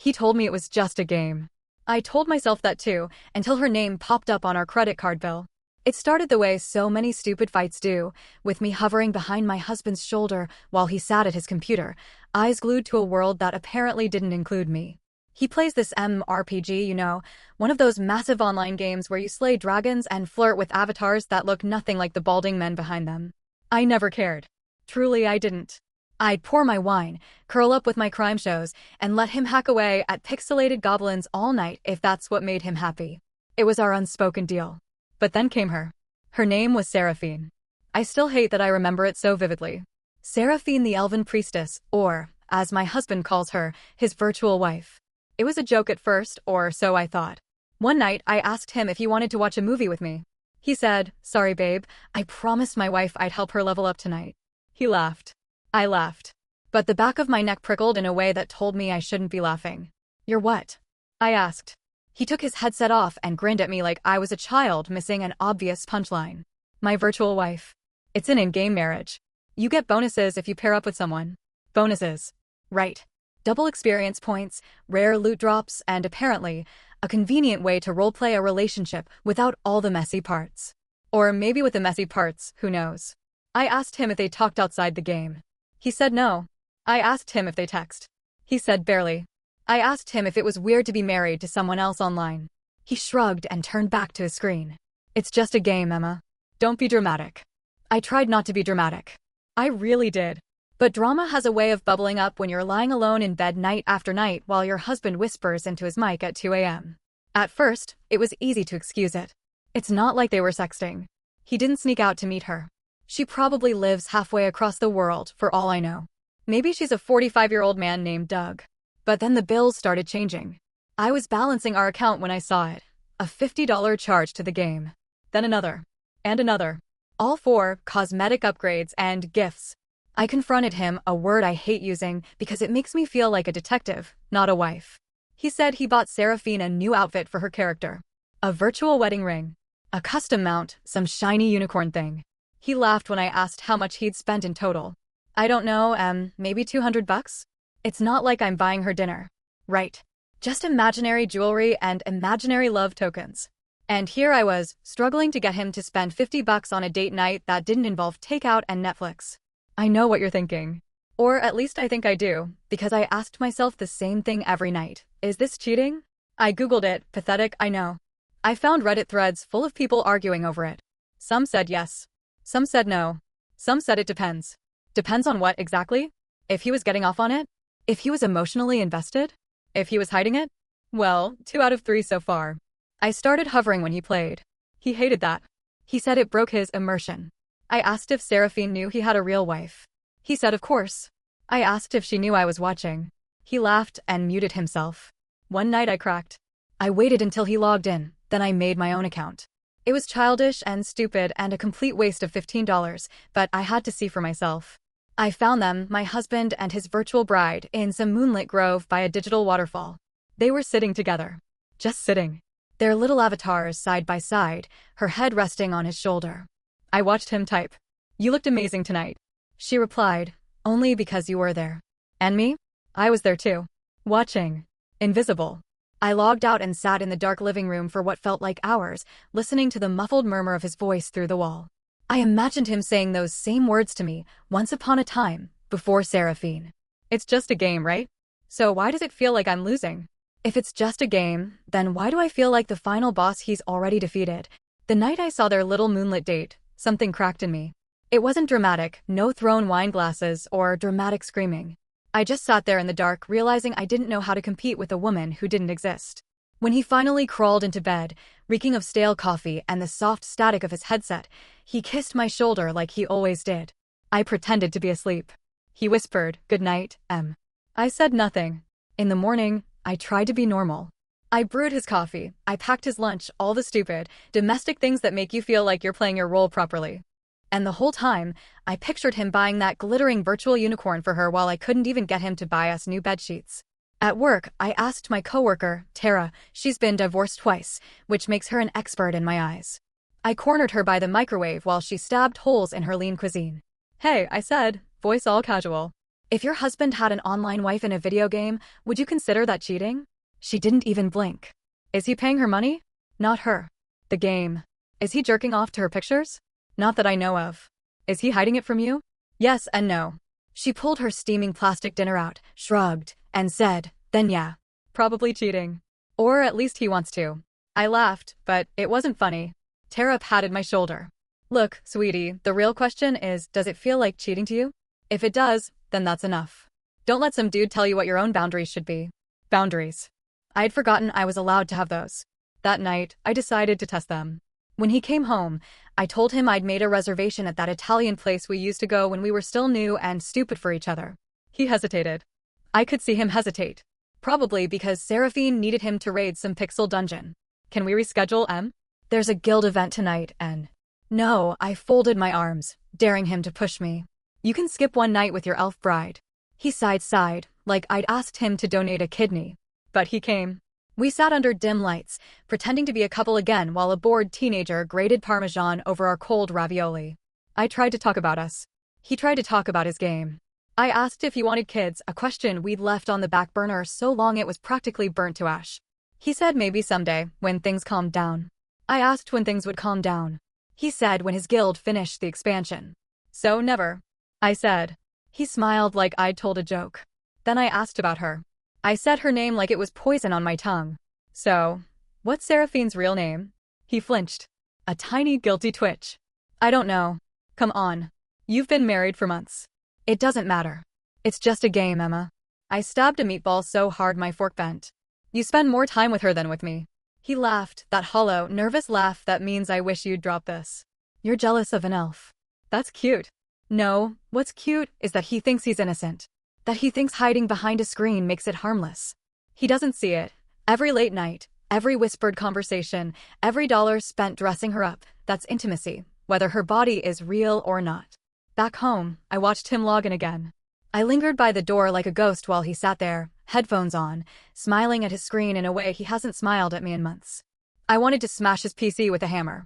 He told me it was just a game. I told myself that too, until her name popped up on our credit card bill. It started the way so many stupid fights do, with me hovering behind my husband's shoulder while he sat at his computer, eyes glued to a world that apparently didn't include me. He plays this MMORPG, one of those massive online games where you slay dragons and flirt with avatars that look nothing like the balding men behind them. I never cared. Truly, I didn't. I'd pour my wine, curl up with my crime shows, and let him hack away at pixelated goblins all night if that's what made him happy. It was our unspoken deal. But then came her. Her name was Seraphine. I still hate that I remember it so vividly. Seraphine the Elven Priestess, or, as my husband calls her, his virtual wife. It was a joke at first, or so I thought. One night, I asked him if he wanted to watch a movie with me. He said, "Sorry babe, I promised my wife I'd help her level up tonight." He laughed. I laughed. But the back of my neck prickled in a way that told me I shouldn't be laughing. "You're what?" I asked. He took his headset off and grinned at me like I was a child missing an obvious punchline. "My virtual wife. It's an in-game marriage. You get bonuses if you pair up with someone." Bonuses. Right. Double experience points, rare loot drops, and apparently, a convenient way to roleplay a relationship without all the messy parts. Or maybe with the messy parts, who knows. I asked him if they talked outside the game. He said no. I asked him if they text. He said barely. I asked him if it was weird to be married to someone else online. He shrugged and turned back to his screen. "It's just a game, Emma. Don't be dramatic." I tried not to be dramatic. I really did. But drama has a way of bubbling up when you're lying alone in bed night after night while your husband whispers into his mic at 2 a.m. At first, it was easy to excuse it. It's not like they were sexting. He didn't sneak out to meet her. She probably lives halfway across the world, for all I know. Maybe she's a 45-year-old man named Doug. But then the bills started changing. I was balancing our account when I saw it. A $50 charge to the game. Then another. And another. All for cosmetic upgrades and gifts. I confronted him, a word I hate using because it makes me feel like a detective, not a wife. He said he bought Seraphine a new outfit for her character. A virtual wedding ring. A custom mount, some shiny unicorn thing. He laughed when I asked how much he'd spent in total. "I don't know, maybe $200? It's not like I'm buying her dinner." Right. Just imaginary jewelry and imaginary love tokens. And here I was, struggling to get him to spend $50 on a date night that didn't involve takeout and Netflix. I know what you're thinking. Or at least I think I do, because I asked myself the same thing every night. Is this cheating? I googled it, pathetic, I know. I found Reddit threads full of people arguing over it. Some said yes. Some said no. Some said it depends. Depends on what exactly? If he was getting off on it? If he was emotionally invested? If he was hiding it? Well, 2 out of 3 so far. I started hovering when he played. He hated that. He said it broke his immersion. I asked if Seraphine knew he had a real wife. He said of course. I asked if she knew I was watching. He laughed and muted himself. One night I cracked. I waited until he logged in, then I made my own account. It was childish and stupid and a complete waste of $15, but I had to see for myself. I found them, my husband and his virtual bride, in some moonlit grove by a digital waterfall. They were sitting together. Just sitting. Their little avatars side by side, her head resting on his shoulder. I watched him type. "You looked amazing tonight." She replied, "Only because you were there." And me? I was there too. Watching. Invisible. I logged out and sat in the dark living room for what felt like hours, listening to the muffled murmur of his voice through the wall. I imagined him saying those same words to me, once upon a time, before Seraphine. It's just a game, right? So why does it feel like I'm losing? If it's just a game, then why do I feel like the final boss he's already defeated? The night I saw their little moonlit date, something cracked in me. It wasn't dramatic, no thrown wine glasses or dramatic screaming. I just sat there in the dark, realizing I didn't know how to compete with a woman who didn't exist. When he finally crawled into bed, reeking of stale coffee and the soft static of his headset, he kissed my shoulder like he always did. I pretended to be asleep. He whispered, "Good night, Em." I said nothing. In the morning, I tried to be normal. I brewed his coffee, I packed his lunch, all the stupid, domestic things that make you feel like you're playing your role properly. And the whole time, I pictured him buying that glittering virtual unicorn for her while I couldn't even get him to buy us new bedsheets. At work, I asked my coworker, Tara, she's been divorced twice, which makes her an expert in my eyes. I cornered her by the microwave while she stabbed holes in her lean cuisine. "Hey," I said, voice all casual. If your husband had an online wife in a video game, would you consider that cheating? She didn't even blink. Is he paying her money? Not her. The game. Is he jerking off to her pictures? Not that I know of. Is he hiding it from you? Yes and no. She pulled her steaming plastic dinner out, shrugged, and said, then yeah. Probably cheating. Or at least he wants to. I laughed, but it wasn't funny. Tara patted my shoulder. Look, sweetie, the real question is, does it feel like cheating to you? If it does, then that's enough. Don't let some dude tell you what your own boundaries should be. Boundaries. I'd forgotten I was allowed to have those. That night, I decided to test them. When he came home, I told him I'd made a reservation at that Italian place we used to go when we were still new and stupid for each other. He hesitated. I could see him hesitate. Probably because Seraphine needed him to raid some pixel dungeon. Can we reschedule, Em? There's a guild event tonight and... No, I folded my arms, daring him to push me. You can skip one night with your elf bride. He sighed, like I'd asked him to donate a kidney. But he came. We sat under dim lights, pretending to be a couple again while a bored teenager grated Parmesan over our cold ravioli. I tried to talk about us. He tried to talk about his game. I asked if he wanted kids, a question we'd left on the back burner so long it was practically burnt to ash. He said maybe someday, when things calmed down. I asked when things would calm down. He said when his guild finished the expansion. So never. I said. He smiled like I'd told a joke. Then I asked about her. I said her name like it was poison on my tongue. So, what's Seraphine's real name? He flinched. A tiny guilty twitch. I don't know. Come on. You've been married for months. It doesn't matter. It's just a game, Emma. I stabbed a meatball so hard my fork bent. You spend more time with her than with me. He laughed, that hollow, nervous laugh that means I wish you'd drop this. You're jealous of an elf. That's cute. No, what's cute is that he thinks he's innocent. That he thinks hiding behind a screen makes it harmless. He doesn't see it. Every late night, every whispered conversation, every dollar spent dressing her up, that's intimacy, whether her body is real or not. Back home, I watched him log in again. I lingered by the door like a ghost while he sat there, headphones on, smiling at his screen in a way he hasn't smiled at me in months. I wanted to smash his PC with a hammer.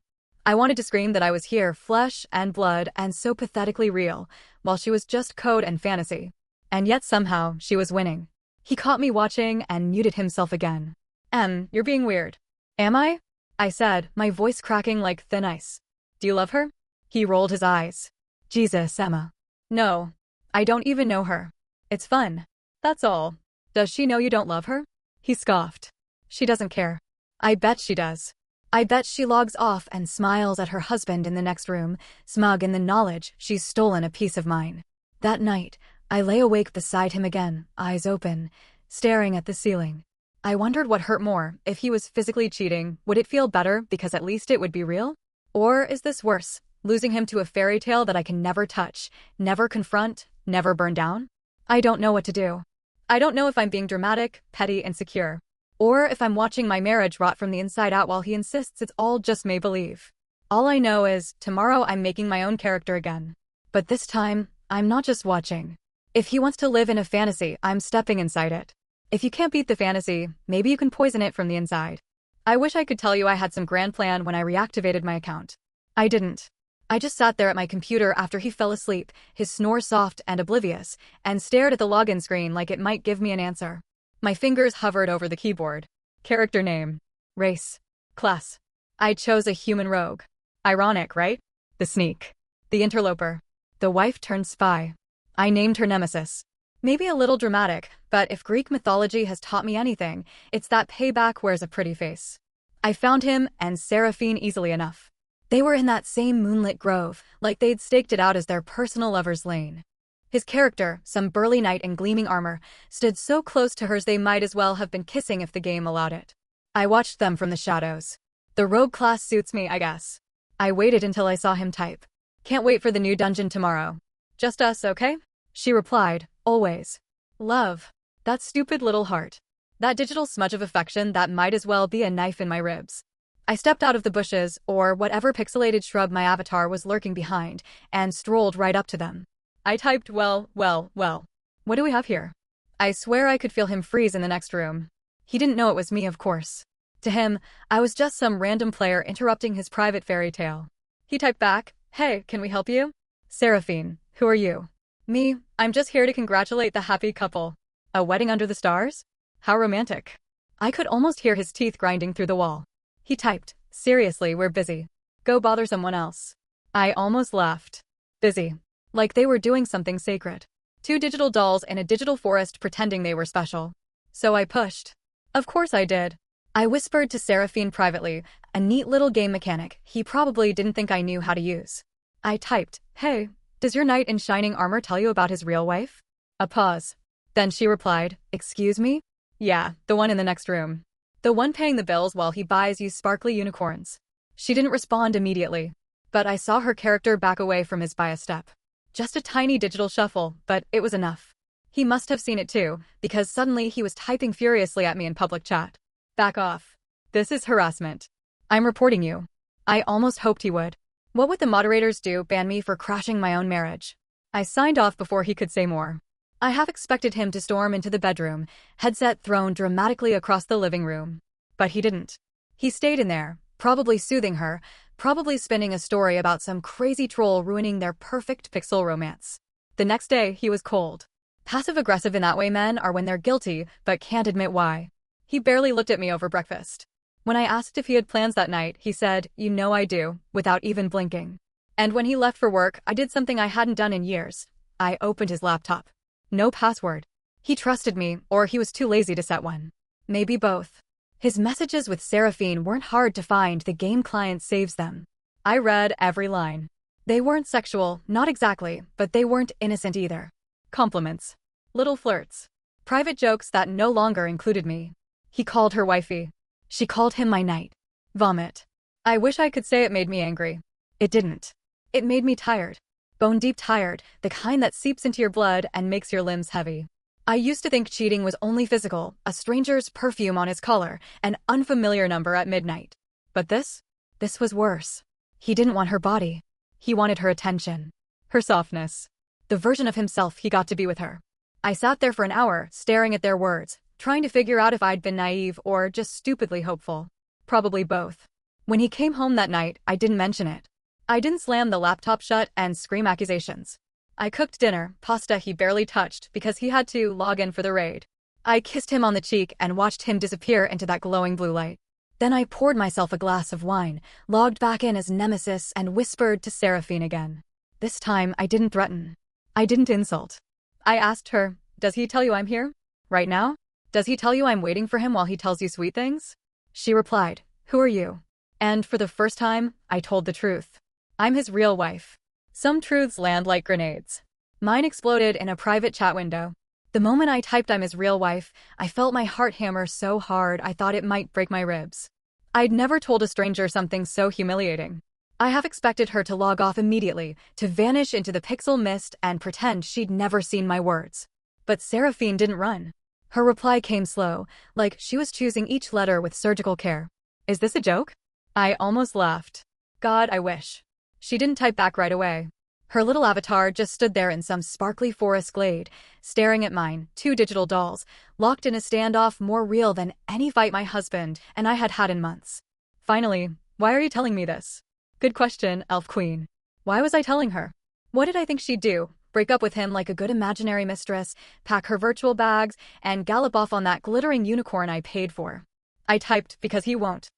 I wanted to scream that I was here, flesh and blood and so pathetically real, while she was just code and fantasy. And yet somehow, she was winning. He caught me watching and muted himself again. You're being weird. Am I? I said, my voice cracking like thin ice. Do you love her? He rolled his eyes. Jesus, Emma. No. I don't even know her. It's fun. That's all. Does she know you don't love her? He scoffed. She doesn't care. I bet she does. I bet she logs off and smiles at her husband in the next room, smug in the knowledge she's stolen a piece of mine. That night, I lay awake beside him again, eyes open, staring at the ceiling. I wondered what hurt more. If he was physically cheating, would it feel better because at least it would be real? Or is this worse, losing him to a fairy tale that I can never touch, never confront, never burn down? I don't know what to do. I don't know if I'm being dramatic, petty, insecure, or if I'm watching my marriage rot from the inside out while he insists it's all just make-believe. All I know is, tomorrow I'm making my own character again. But this time, I'm not just watching. If he wants to live in a fantasy, I'm stepping inside it. If you can't beat the fantasy, maybe you can poison it from the inside. I wish I could tell you I had some grand plan when I reactivated my account. I didn't. I just sat there at my computer after he fell asleep, his snore soft and oblivious, and stared at the login screen like it might give me an answer. My fingers hovered over the keyboard. Character name. Race. Class. I chose a human rogue. Ironic, right? The sneak. The interloper. The wife turned spy. I named her Nemesis. Maybe a little dramatic, but if Greek mythology has taught me anything, it's that payback wears a pretty face. I found him and Seraphine easily enough. They were in that same moonlit grove, like they'd staked it out as their personal lover's lane. His character, some burly knight in gleaming armor, stood so close to hers they might as well have been kissing if the game allowed it. I watched them from the shadows. The rogue class suits me, I guess. I waited until I saw him type. Can't wait for the new dungeon tomorrow. Just us, okay? She replied, always. Love. That stupid little heart. That digital smudge of affection that might as well be a knife in my ribs. I stepped out of the bushes, or whatever pixelated shrub my avatar was lurking behind, and strolled right up to them. I typed, well. What do we have here? I swear I could feel him freeze in the next room. He didn't know it was me, of course. To him, I was just some random player interrupting his private fairy tale. He typed back, hey, can we help you? Seraphine, who are you? Me, I'm just here to congratulate the happy couple. A wedding under the stars? How romantic. I could almost hear his teeth grinding through the wall. He typed, seriously, we're busy. Go bother someone else. I almost laughed. Busy. Like they were doing something sacred. Two digital dolls in a digital forest pretending they were special. So I pushed. Of course I did. I whispered to Seraphine privately, a neat little game mechanic he probably didn't think I knew how to use. I typed, hey, does your knight in shining armor tell you about his real wife? A pause. Then she replied, excuse me? Yeah, the one in the next room. The one paying the bills while he buys you sparkly unicorns. She didn't respond immediately, but I saw her character back away from his by a step. Just a tiny digital shuffle, but it was enough. He must have seen it too, because suddenly he was typing furiously at me in public chat. Back off. This is harassment. I'm reporting you. I almost hoped he would. What would the moderators do? Ban me for crashing my own marriage? I signed off before he could say more. I half expected him to storm into the bedroom, headset thrown dramatically across the living room. But he didn't. He stayed in there, probably soothing her, probably spinning a story about some crazy troll ruining their perfect pixel romance. The next day, he was cold. Passive-aggressive in that way men are when they're guilty, but can't admit why. He barely looked at me over breakfast. When I asked if he had plans that night, he said, you know I do, without even blinking. And when he left for work, I did something I hadn't done in years. I opened his laptop. No password. He trusted me, or he was too lazy to set one. Maybe both. His messages with Seraphine weren't hard to find, the game client saves them. I read every line. They weren't sexual, not exactly, but they weren't innocent either. Compliments. Little flirts. Private jokes that no longer included me. He called her wifey. She called him my knight. Vomit. I wish I could say it made me angry. It didn't. It made me tired. Bone-deep tired, the kind that seeps into your blood and makes your limbs heavy. I used to think cheating was only physical, a stranger's perfume on his collar, an unfamiliar number at midnight. But this was worse. He didn't want her body. He wanted her attention. Her softness. The version of himself he got to be with her. I sat there for an hour, staring at their words, trying to figure out if I'd been naive or just stupidly hopeful. Probably both. When he came home that night, I didn't mention it. I didn't slam the laptop shut and scream accusations. I cooked dinner, pasta he barely touched because he had to log in for the raid. I kissed him on the cheek and watched him disappear into that glowing blue light. Then I poured myself a glass of wine, logged back in as Nemesis and whispered to Seraphine again. This time, I didn't threaten. I didn't insult. I asked her, does he tell you I'm here? Right now? Does he tell you I'm waiting for him while he tells you sweet things? She replied, who are you? And for the first time, I told the truth. I'm his real wife. Some truths land like grenades. Mine exploded in a private chat window. The moment I typed I'm his real wife, I felt my heart hammer so hard I thought it might break my ribs. I'd never told a stranger something so humiliating. I half expected her to log off immediately, to vanish into the pixel mist and pretend she'd never seen my words. But Seraphine didn't run. Her reply came slow, like she was choosing each letter with surgical care. Is this a joke? I almost laughed. God, I wish. She didn't type back right away. Her little avatar just stood there in some sparkly forest glade, staring at mine, two digital dolls, locked in a standoff more real than any fight my husband and I had had in months. Finally, why are you telling me this? Good question, Elf Queen. Why was I telling her? What did I think she'd do? Break up with him like a good imaginary mistress, pack her virtual bags, and gallop off on that glittering unicorn I paid for? I typed, because he won't.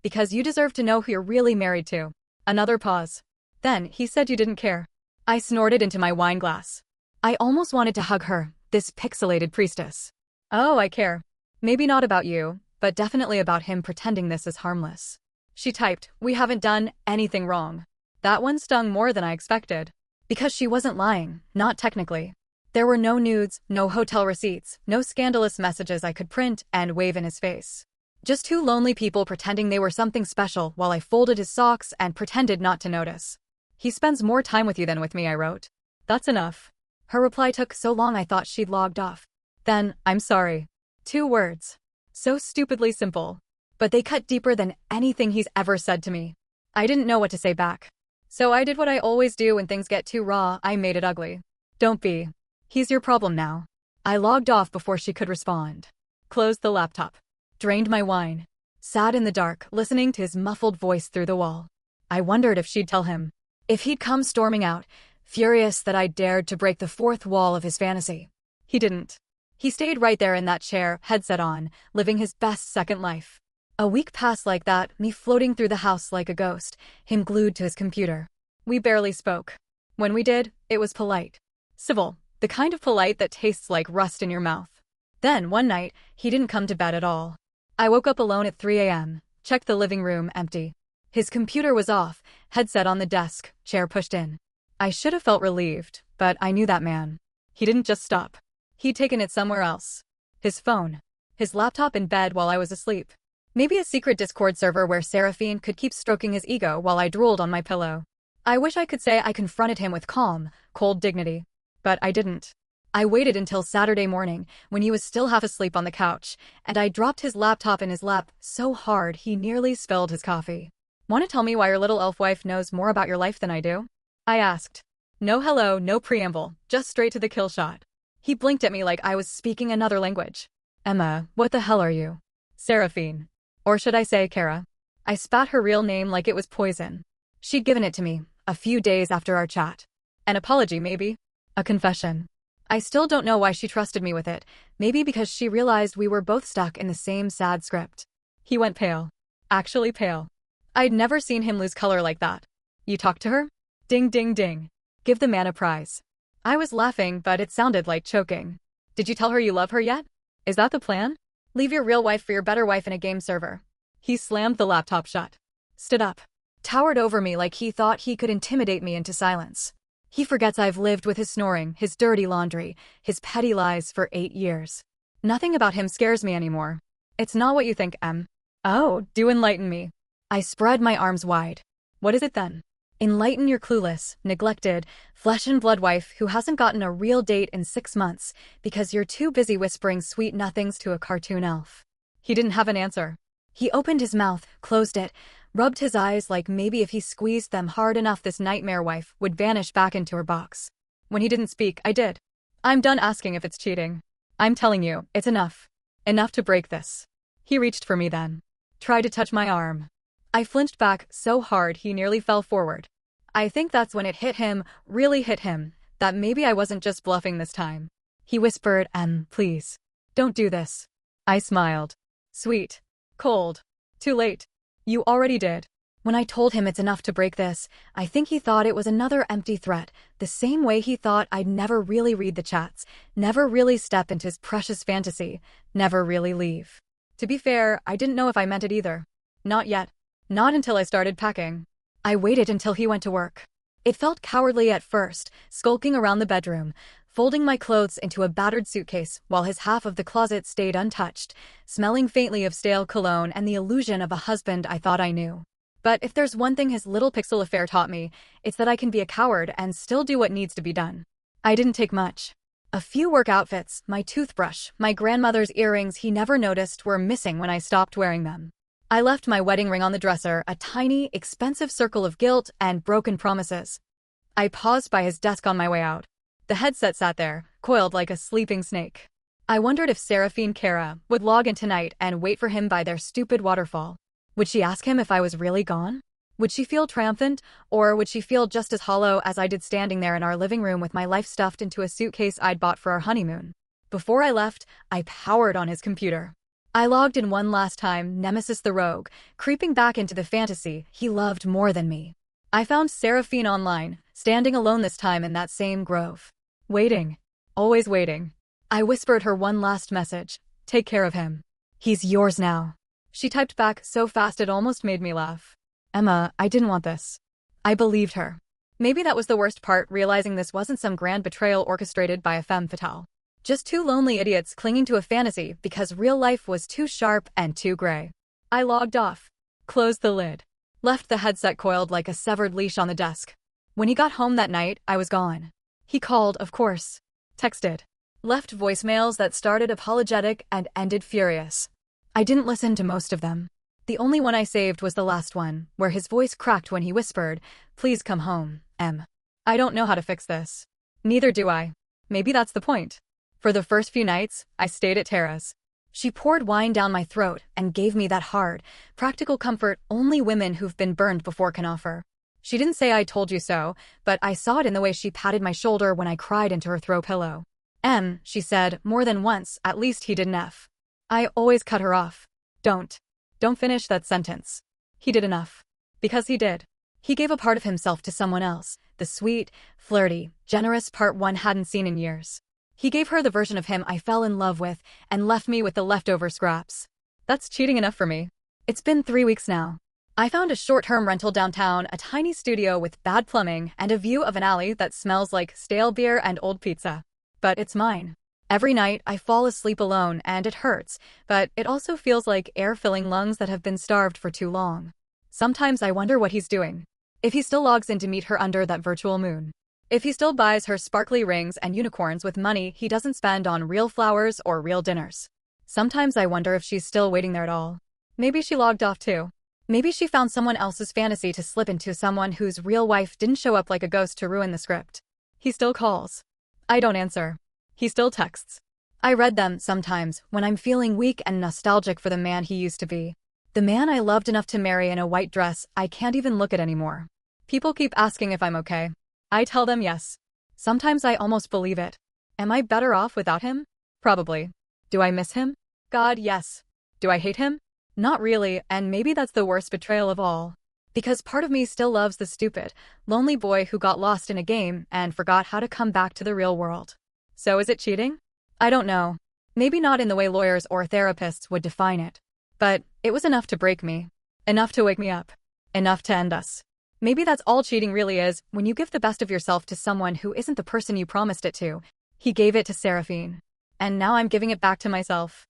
Because you deserve to know who you're really married to. Another pause. Then, he said you didn't care. I snorted into my wine glass. I almost wanted to hug her, this pixelated priestess. Oh, I care. Maybe not about you, but definitely about him pretending this is harmless. She typed, we haven't done anything wrong. That one stung more than I expected. Because she wasn't lying, not technically. There were no nudes, no hotel receipts, no scandalous messages I could print and wave in his face. Just two lonely people pretending they were something special while I folded his socks and pretended not to notice. He spends more time with you than with me, I wrote. That's enough. Her reply took so long I thought she'd logged off. Then, I'm sorry. 2 words. So stupidly simple. But they cut deeper than anything he's ever said to me. I didn't know what to say back. So I did what I always do when things get too raw, I made it ugly. Don't be. He's your problem now. I logged off before she could respond. Closed the laptop. Drained my wine. Sat in the dark, listening to his muffled voice through the wall. I wondered if she'd tell him. If he'd come storming out, furious that I dared to break the fourth wall of his fantasy. He didn't. He stayed right there in that chair, headset on, living his best second life. A week passed like that, me floating through the house like a ghost, him glued to his computer. We barely spoke. When we did, it was polite. Civil, the kind of polite that tastes like rust in your mouth. Then, one night, he didn't come to bed at all. I woke up alone at 3 a.m., checked the living room, empty. His computer was off, headset on the desk, chair pushed in. I should have felt relieved, but I knew that man. He didn't just stop. He'd taken it somewhere else. His phone. His laptop in bed while I was asleep. Maybe a secret Discord server where Seraphine could keep stroking his ego while I drooled on my pillow. I wish I could say I confronted him with calm, cold dignity. But I didn't. I waited until Saturday morning, when he was still half asleep on the couch, and I dropped his laptop in his lap so hard he nearly spilled his coffee. "Want to tell me why your little elf wife knows more about your life than I do?" I asked. No hello, no preamble, just straight to the kill shot. He blinked at me like I was speaking another language. "Emma, what the hell are you?" "Seraphine. Or should I say Kara?" I spat her real name like it was poison. She'd given it to me, a few days after our chat. An apology, maybe? A confession. I still don't know why she trusted me with it, maybe because she realized we were both stuck in the same sad script. He went pale. Actually pale. I'd never seen him lose color like that. "You talked to her?" Ding ding ding. Give the man a prize. I was laughing, but it sounded like choking. "Did you tell her you love her yet? Is that the plan? Leave your real wife for your better wife in a game server." He slammed the laptop shut. Stood up. Towered over me like he thought he could intimidate me into silence. He forgets I've lived with his snoring, his dirty laundry, his petty lies for 8 years. Nothing about him scares me anymore. "It's not what you think, Em." "Oh, do enlighten me." I spread my arms wide. "What is it then?" "Enlighten your clueless, neglected, flesh and blood wife who hasn't gotten a real date in 6 months because you're too busy whispering sweet nothings to a cartoon elf." He didn't have an answer. He opened his mouth, closed it, rubbed his eyes like maybe if he squeezed them hard enough this nightmare wife would vanish back into her box. When he didn't speak, I did. "I'm done asking if it's cheating. I'm telling you, it's enough. Enough to break this." He reached for me then. Tried to touch my arm. I flinched back so hard he nearly fell forward. I think that's when it hit him, really hit him, that maybe I wasn't just bluffing this time. He whispered, Please. Don't do this." I smiled. Sweet. Cold. Too late. You already did. When I told him it's enough to break this, I think he thought it was another empty threat, the same way he thought I'd never really read the chats, never really step into his precious fantasy, never really leave. To be fair, I didn't know if I meant it either. Not yet. Not until I started packing. I waited until he went to work. It felt cowardly at first, skulking around the bedroom, folding my clothes into a battered suitcase while his half of the closet stayed untouched, smelling faintly of stale cologne and the illusion of a husband I thought I knew. But if there's one thing his little pixel affair taught me, it's that I can be a coward and still do what needs to be done. I didn't take much. A few work outfits, my toothbrush, my grandmother's earrings he never noticed were missing when I stopped wearing them. I left my wedding ring on the dresser, a tiny, expensive circle of guilt and broken promises. I paused by his desk on my way out. The headset sat there, coiled like a sleeping snake. I wondered if Seraphine Kara would log in tonight and wait for him by their stupid waterfall. Would she ask him if I was really gone? Would she feel triumphant, or would she feel just as hollow as I did standing there in our living room with my life stuffed into a suitcase I'd bought for our honeymoon? Before I left, I powered on his computer. I logged in one last time, Nemesis the Rogue, creeping back into the fantasy he loved more than me. I found Seraphine online, standing alone this time in that same grove. Waiting. Always waiting. I whispered her one last message. "Take care of him. He's yours now." She typed back so fast it almost made me laugh. "Emma, I didn't want this." I believed her. Maybe that was the worst part, realizing this wasn't some grand betrayal orchestrated by a femme fatale. Just two lonely idiots clinging to a fantasy because real life was too sharp and too gray. I logged off. Closed the lid. Left the headset coiled like a severed leash on the desk. When he got home that night, I was gone. He called, of course. Texted. Left voicemails that started apologetic and ended furious. I didn't listen to most of them. The only one I saved was the last one, where his voice cracked when he whispered, "Please come home, Em. I don't know how to fix this." Neither do I. Maybe that's the point. For the first few nights, I stayed at Tara's. She poured wine down my throat and gave me that hard, practical comfort only women who've been burned before can offer. She didn't say I told you so, but I saw it in the way she patted my shoulder when I cried into her throw pillow. She said, more than once, at least he didn't F. I always cut her off. Don't finish that sentence. He did enough. Because he did. He gave a part of himself to someone else, the sweet, flirty, generous part one hadn't seen in years. He gave her the version of him I fell in love with and left me with the leftover scraps. That's cheating enough for me. It's been 3 weeks now. I found a short-term rental downtown, a tiny studio with bad plumbing and a view of an alley that smells like stale beer and old pizza. But it's mine. Every night, I fall asleep alone and it hurts, but it also feels like air filling lungs that have been starved for too long. Sometimes I wonder what he's doing. If he still logs in to meet her under that virtual moon. If he still buys her sparkly rings and unicorns with money he doesn't spend on real flowers or real dinners. Sometimes I wonder if she's still waiting there at all. Maybe she logged off too. Maybe she found someone else's fantasy to slip into, someone whose real wife didn't show up like a ghost to ruin the script. He still calls. I don't answer. He still texts. I read them sometimes when I'm feeling weak and nostalgic for the man he used to be. The man I loved enough to marry in a white dress I can't even look at anymore. People keep asking if I'm okay. I tell them yes. Sometimes I almost believe it. Am I better off without him? Probably. Do I miss him? God, yes. Do I hate him? Not really, and maybe that's the worst betrayal of all. Because part of me still loves the stupid, lonely boy who got lost in a game and forgot how to come back to the real world. So is it cheating? I don't know. Maybe not in the way lawyers or therapists would define it. But it was enough to break me. Enough to wake me up. Enough to end us. Maybe that's all cheating really is, when you give the best of yourself to someone who isn't the person you promised it to. He gave it to Seraphine. And now I'm giving it back to myself.